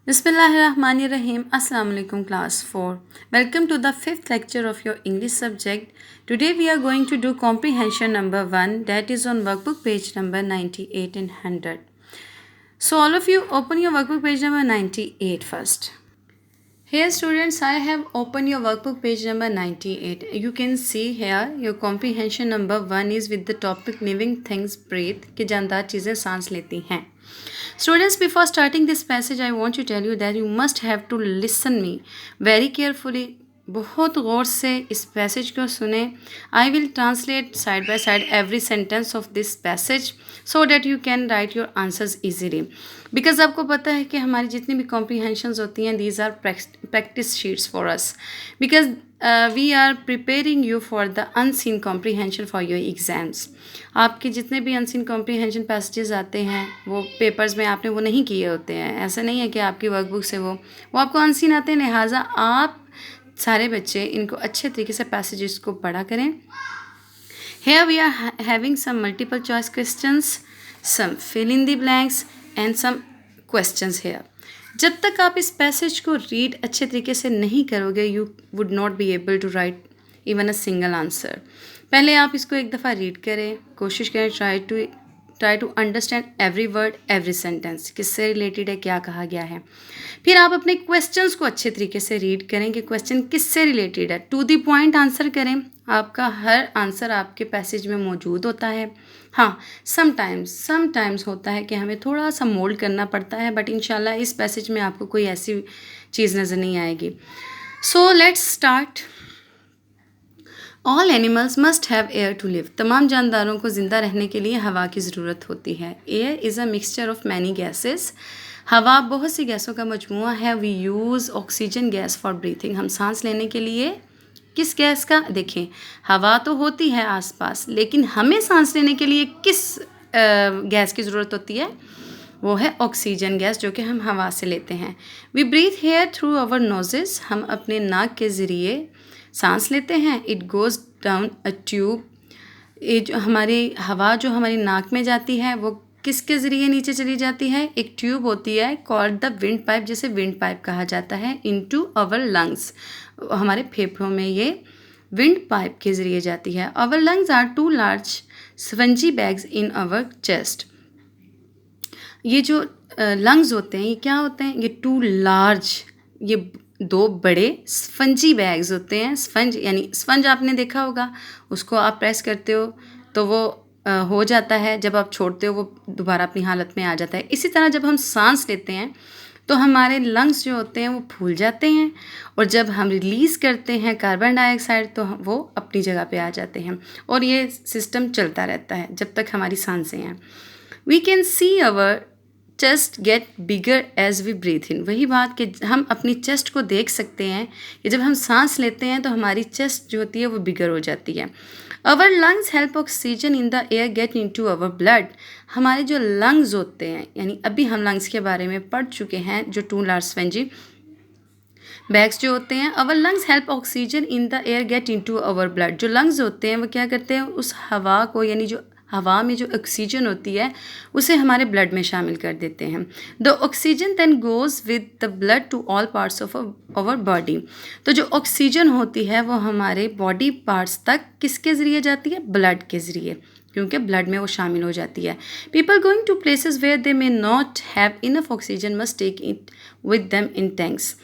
Bismillahirrahmanirrahim. Assalamu alaikum class 4. Welcome to the 5th lecture of your English subject. Today we are going to do comprehension number 1, that is on workbook page number 98 and 100. So all of you open your workbook page number 98 first. Here students, I have opened your workbook page number 98. You can see here your comprehension number 1 is with the topic living things breathe कि जानदार चीज़ें सांस लेती हैं. Students, before starting this passage, I want to tell you that you must have to listen me very carefully. बहुत गौर से इस passage को सुने. I will translate side by side every sentence of this passage so that you can write your answers easily. Because आपको पता है कि हमारी जितनी भी कॉम्प्रीहेंशंस होती हैं these are practice sheets for us because we are preparing you for the unseen comprehension for your exams. आपके जितने भी अनसीन कॉम्प्रीहेंशन पैसेजेस आते हैं वो पेपर्स में आपने वो नहीं किए होते हैं. ऐसा नहीं है कि आपकी वर्कबुक से वो आपको अनसीन आते हैं. लिहाजा आप सारे बच्चे इनको अच्छे तरीके से पैसेजेस को पढ़ा करें. Here we are having some multiple choice questions, some fill in the blanks and some questions here. जब तक आप इस पैसेज को रीड अच्छे तरीके से नहीं करोगे you would not be able to write even a single answer. पहले आप इसको एक दफ़ा रीड करें, कोशिश करें try to understand every word, every sentence, किससे रिलेटेड है, क्या कहा गया है. फिर आप अपने क्वेश्चंस को अच्छे तरीके से रीड करें कि क्वेश्चन किससे रिलेटेड है. टू द पॉइंट आंसर करें. आपका हर आंसर आपके पैसेज में मौजूद होता है. हाँ, समटाइम्स होता है कि हमें थोड़ा सा मोल्ड करना पड़ता है, बट इंशाल्लाह इस पैसेज में आपको कोई ऐसी चीज़ नज़र नहीं आएगी. So let's start. All animals must have air to live. तमाम जानदारों को ज़िंदा रहने के लिए हवा की ज़रूरत होती है. Air is a mixture of many gases. हवा बहुत सी गैसों का मजमूआ है. We use oxygen gas for breathing. हम सांस लेने के लिए किस गैस का, देखें हवा तो होती है आसपास, लेकिन हमें सांस लेने के लिए किस गैस की ज़रूरत होती है, वो है ऑक्सीजन गैस जो कि हम हवा से लेते हैं. We breathe air through our noses. हम अपने नाक के ज़रिए सांस लेते हैं. It goes down a tube. ये जो हमारी हवा जो हमारी नाक में जाती है वो किसके ज़रिए नीचे चली जाती है, एक ट्यूब होती है कॉल्ड द विंड पाइप, जिसे विंड पाइप कहा जाता है. Into our lungs. हमारे फेफड़ों में ये विंड पाइप के ज़रिए जाती है. Our lungs are 2 large spongy bags in our chest. ये जो लंग्स होते हैं ये क्या होते हैं, ये 2 लार्ज, ये 2 बड़े स्पंजी बैग्स होते हैं. स्पंज यानी स्पंज आपने देखा होगा, उसको आप प्रेस करते हो तो वो हो जाता है, जब आप छोड़ते हो वो दोबारा अपनी हालत में आ जाता है. इसी तरह जब हम सांस लेते हैं तो हमारे लंग्स जो होते हैं वो फूल जाते हैं, और जब हम रिलीज़ करते हैं कार्बन डाइऑक्साइड तो वो अपनी जगह पे आ जाते हैं. और ये सिस्टम चलता रहता है जब तक हमारी सांसें हैं. We can see our chest get bigger as we breathe in. वही बात कि हम अपनी चेस्ट को देख सकते हैं कि जब हम सांस लेते हैं तो हमारी चेस्ट जो होती है वो बिगर हो जाती है. Our lungs help oxygen in the air get into our blood. हमारे जो लंग्स होते हैं, यानी अभी हम लंग्स के बारे में पढ़ चुके हैं, जो 2 लार्ज स्पंजी बैग्स जो होते हैं. Our lungs help oxygen in the air get into our blood. जो लंग्स होते हैं वो क्या करते हैं, उस हवा को, यानी जो हवा में जो ऑक्सीजन होती है उसे हमारे ब्लड में शामिल कर देते हैं. The oxygen then goes with the blood to all parts of our body. तो जो ऑक्सीजन होती है वो हमारे बॉडी पार्ट्स तक किसके ज़रिए जाती है, ब्लड के ज़रिए, क्योंकि ब्लड में वो शामिल हो जाती है. People going to places where they may not have enough oxygen must take it with them in tanks.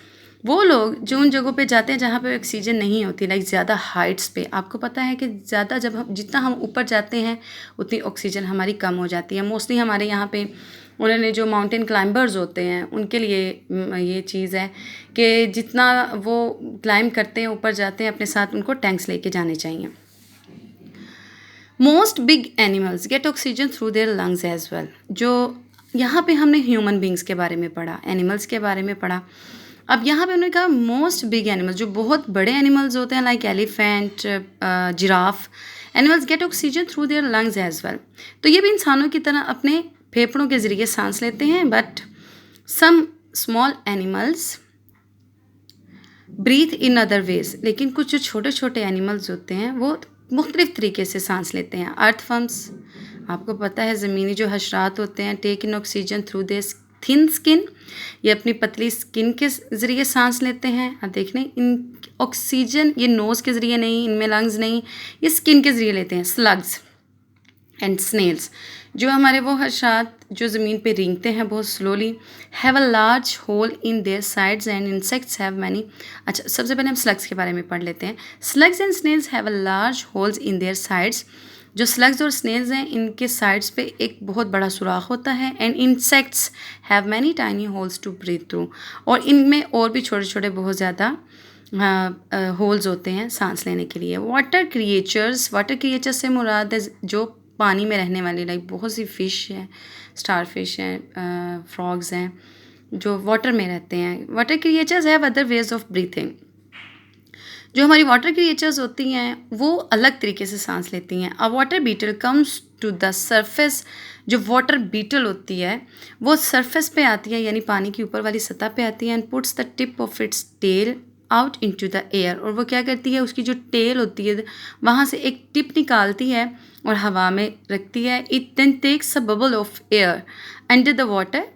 वो लोग जो उन जगहों पे जाते हैं जहाँ पे ऑक्सीजन नहीं होती, लाइक ज़्यादा हाइट्स पे, आपको पता है कि ज़्यादा जब हम जितना हम ऊपर जाते हैं उतनी ऑक्सीजन हमारी कम हो जाती है. मोस्टली हमारे यहाँ पे उन्होंने जो माउंटेन क्लाइंबर्स होते हैं उनके लिए ये चीज़ है कि जितना वो क्लाइंब करते हैं, ऊपर जाते हैं, अपने साथ उनको टैंक्स लेके जाने चाहिए. Most big animals get oxygen through their lungs as well. जो यहाँ पे हमने ह्यूमन बींग्स के बारे में पढ़ा, एनिमल्स के बारे में पढ़ा. अब यहाँ पे उन्होंने कहा मोस्ट बिग एनिमल्स, जो बहुत बड़े एनिमल्स होते हैं like elephant, giraffe, animals get oxygen through their lungs as well. तो ये भी इंसानों की तरह अपने फेफड़ों के ज़रिए सांस लेते हैं, but some small animals breathe in other ways. लेकिन कुछ जो छोटे छोटे एनिमल्स होते हैं वो मुख्तलिफ तरीके से सांस लेते हैं. अर्थवर्म्स, आपको पता है ज़मीनी जो हशरात होते हैं, take in oxygen through their thin skin, ये अपनी पतली स्किन के ज़रिए सांस लेते हैं। अब देख लें, इन ऑक्सीजन ये नोज़ के ज़रिए नहीं, इनमें लंग्स नहीं, ये स्किन के ज़रिए लेते हैं। स्लग्स एंड स्नेल्स, जो हमारे वो हर्षात जो ज़मीन पे रेंगते हैं बहुत slowly, have a large hole in their sides and insects have many. अच्छा, सबसे पहले हम स्लग्स के बारे में पढ़ लेते हैं। Slugs and snails have a large holes in their sides. जो स्लग्स और स्नेल्स हैं, इनके साइड्स पे एक बहुत बड़ा सुराख होता है। And insects have many tiny holes to breathe through, और इनमें और भी छोटे छोटे बहुत ज़्यादा होल्स होते हैं सांस लेने के लिए। वाटर क्रिएचर्स, वाटर क्रिएचर से मुराद है जो पानी में रहने वाली, लाइक बहुत सी फ़िश हैं, स्टार फिश हैं, फ्रॉग्स हैं जो वाटर में रहते हैं। Water creatures have other ways of breathing. जो हमारी वाटर क्रिएचर्स होती हैं वो अलग तरीके से सांस लेती हैं। A water beetle comes to the surface, जो वाटर बीटल होती है वो सरफेस पे आती है, यानी पानी की ऊपर वाली सतह पे आती है। And puts the tip of its tail out into the air, और वो क्या करती है, उसकी जो टेल होती है वहाँ से एक टिप निकालती है और हवा में रखती है। It then takes a bubble of air under the water.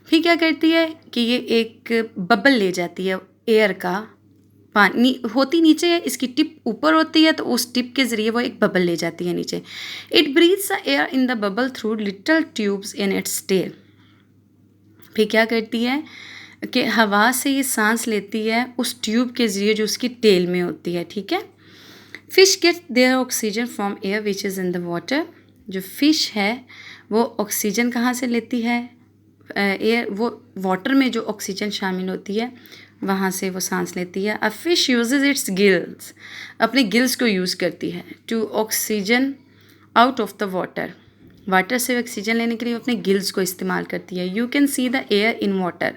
फिर क्या करती है कि ये एक बबल ले जाती है एयर का, पानी होती नीचे है, इसकी टिप ऊपर होती है, तो उस टिप के ज़रिए वो एक बबल ले जाती है नीचे। It breathes the air in the bubble through little tubes in its tail. फिर क्या करती है कि हवा से ये सांस लेती है उस ट्यूब के ज़रिए जो उसकी टेल में होती है, ठीक है। Fish get their oxygen from air which is in the water. जो फ़िश है वो ऑक्सीजन कहाँ से लेती है, एयर, वो वाटर में जो ऑक्सीजन शामिल होती है वहाँ से वो सांस लेती है। A fish uses its gills, अपने गिल्स को यूज़ करती है to oxygen out of the water. Water से ऑक्सीजन लेने के लिए वो अपने गिल्स को इस्तेमाल करती है। You can see the air in water.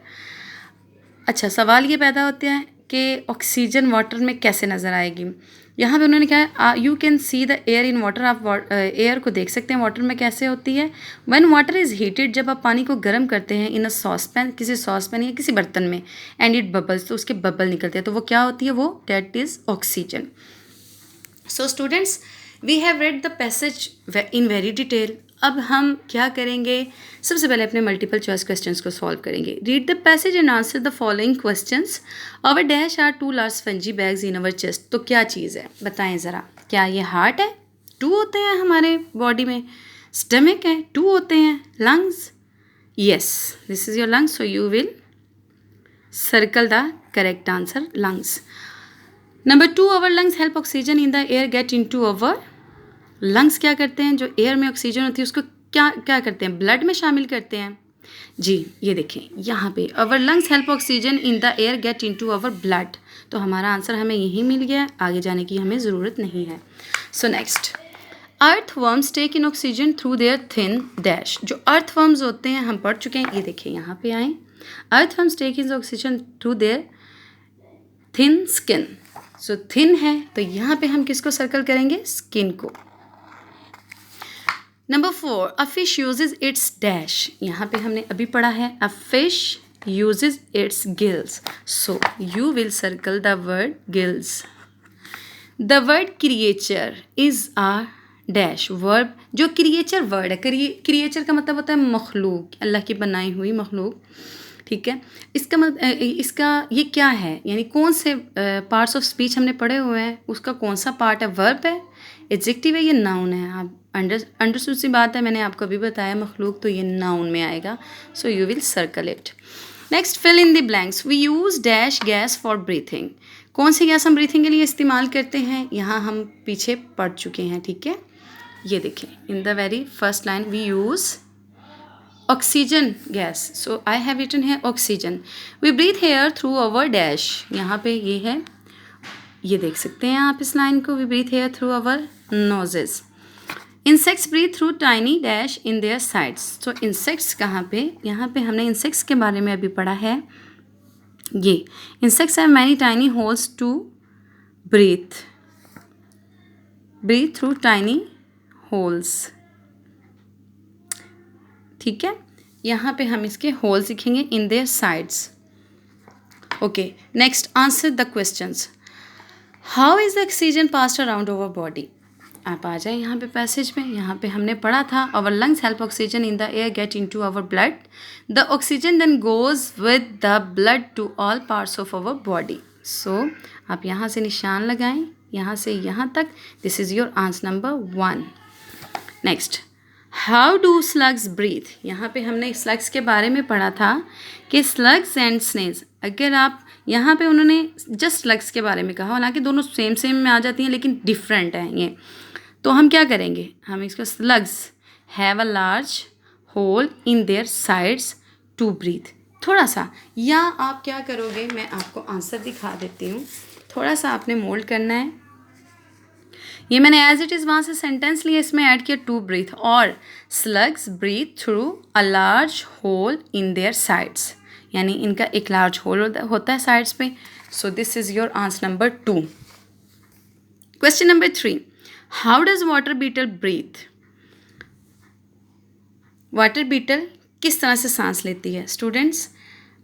अच्छा, सवाल ये पैदा होता है कि ऑक्सीजन वाटर में कैसे नज़र आएगी। यहाँ पे उन्होंने कहा you can see the air in water, आप एयर को देख सकते हैं वाटर में कैसे होती है। व्हेन वाटर इज़ हीटेड, जब आप पानी को गर्म करते हैं इन अ सॉसपैन, किसी सॉसपैन या किसी बर्तन में, एंड इट बबल्स, तो उसके बबल निकलते हैं, तो वो क्या होती है, वो that is oxygen. So students, we have read the passage in very detail. अब हम क्या करेंगे, सबसे पहले अपने मल्टीपल चॉइस क्वेश्चंस को सॉल्व करेंगे। Read the passage and answer the following questions. Our dash are 2 large spongy bags in our chest. तो क्या चीज़ है, बताएं ज़रा। क्या ये हार्ट है? 2 होते हैं हमारे बॉडी में। स्टमक है? 2 होते हैं। Lungs? Yes, this is your lungs, so you will circle the correct answer, lungs. Number 2, our lungs help oxygen in the air get into our. Lungs क्या करते हैं, जो एयर में ऑक्सीजन होती है उसको क्या क्या करते हैं, ब्लड में शामिल करते हैं। जी, ये देखें यहाँ पे, our lungs help oxygen in the air get into our blood. तो हमारा आंसर हमें यही मिल गया, आगे जाने की हमें ज़रूरत नहीं है। So next, earthworms take in oxygen through their thin dash. जो अर्थवर्म्स होते हैं हम पढ़ चुके हैं, ये देखिए यहाँ पे आए, earthworms take in oxygen through their thin skin. So thin है तो यहाँ पे हम किसको सर्कल करेंगे, स्किन को। Number 4, a fish uses its dash. यहाँ पे हमने अभी पढ़ा है, a fish uses its gills, so you will circle the word gills. The word creature is a dash verb. जो क्रिएचर वर्ड है, क्रिएचर का मतलब होता है मखलूक, अल्लाह की बनाई हुई मखलूक, ठीक है। इसका ये क्या है, यानी कौन से पार्ट्स ऑफ स्पीच हमने पढ़े हुए हैं, उसका कौन सा पार्ट है, वर्ब है, एडजेक्टिव है, ये नाउन है। आप अंडरस्टूड सी बात है, मैंने आपको अभी बताया मखलूक, तो ये नाउन में आएगा, so you will circle it. Next, fill in the blanks. We use dash gas for breathing. कौन सी गैस हम ब्रीथिंग के लिए इस्तेमाल करते हैं, यहाँ हम पीछे पढ़ चुके हैं, ठीक है। ये देखें, in the very first line, we use oxygen gas, so I have written है oxygen. We breathe air through our dash, यहाँ पे ये है, ये देख सकते हैं आप इस लाइन को, we breathe air through our noses. Insects breathe through tiny dash in their sides. तो इंसेक्ट्स कहाँ पे, यहाँ पे हमने इंसेक्ट्स के बारे में अभी पढ़ा है। ये insects have many tiny holes to breathe through tiny holes, ठीक है। यहाँ पे हम इसके होल्स लिखेंगे in their sides. Okay, next, answer the questions. How is the oxygen passed around our body. आप आ जाए यहाँ पे पैसेज में। यहाँ पे हमने पढ़ा था our lungs help oxygen in the air get into our blood, the oxygen then goes with the blood to all parts of our body. So आप यहाँ से निशान लगाएं, यहाँ से यहाँ तक। This is your answer number 1। Next, how do slugs breathe. यहाँ पे हमने स्लग्स के बारे में पढ़ा था कि स्लग्स एंड स्नेल्स, अगर आप यहाँ पे उन्होंने जस्ट स्लग्स के बारे में कहा, हालांकि दोनों सेम सेम में आ जाती हैं लेकिन डिफरेंट हैं ये। तो हम क्या करेंगे, हम इसको slugs have a large hole in their sides to breathe, थोड़ा सा, या आप क्या करोगे, मैं आपको आंसर दिखा देती हूँ। थोड़ा सा आपने मोल्ड करना है। ये मैंने एज इट इज़ वहाँ से सेंटेंस लिया, इसमें ऐड किया टू ब्रीथ, और slugs breathe through a large hole in their sides, यानी इनका एक लार्ज होल होता है साइड्स पे। So this is your answer number 2। Question number 3, how does water beetle breathe. Water beetle किस तरह से सांस लेती है। स्टूडेंट्स,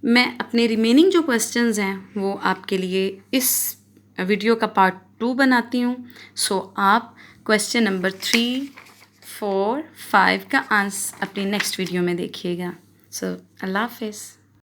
मैं अपने रिमेनिंग जो क्वेश्चंस हैं वो आपके लिए इस वीडियो का पार्ट 2 बनाती हूँ। सो आप क्वेश्चन नंबर 3, 4, 5 का आंसर अपनी नेक्स्ट वीडियो में देखिएगा। सो अल्लाह हाफिज़।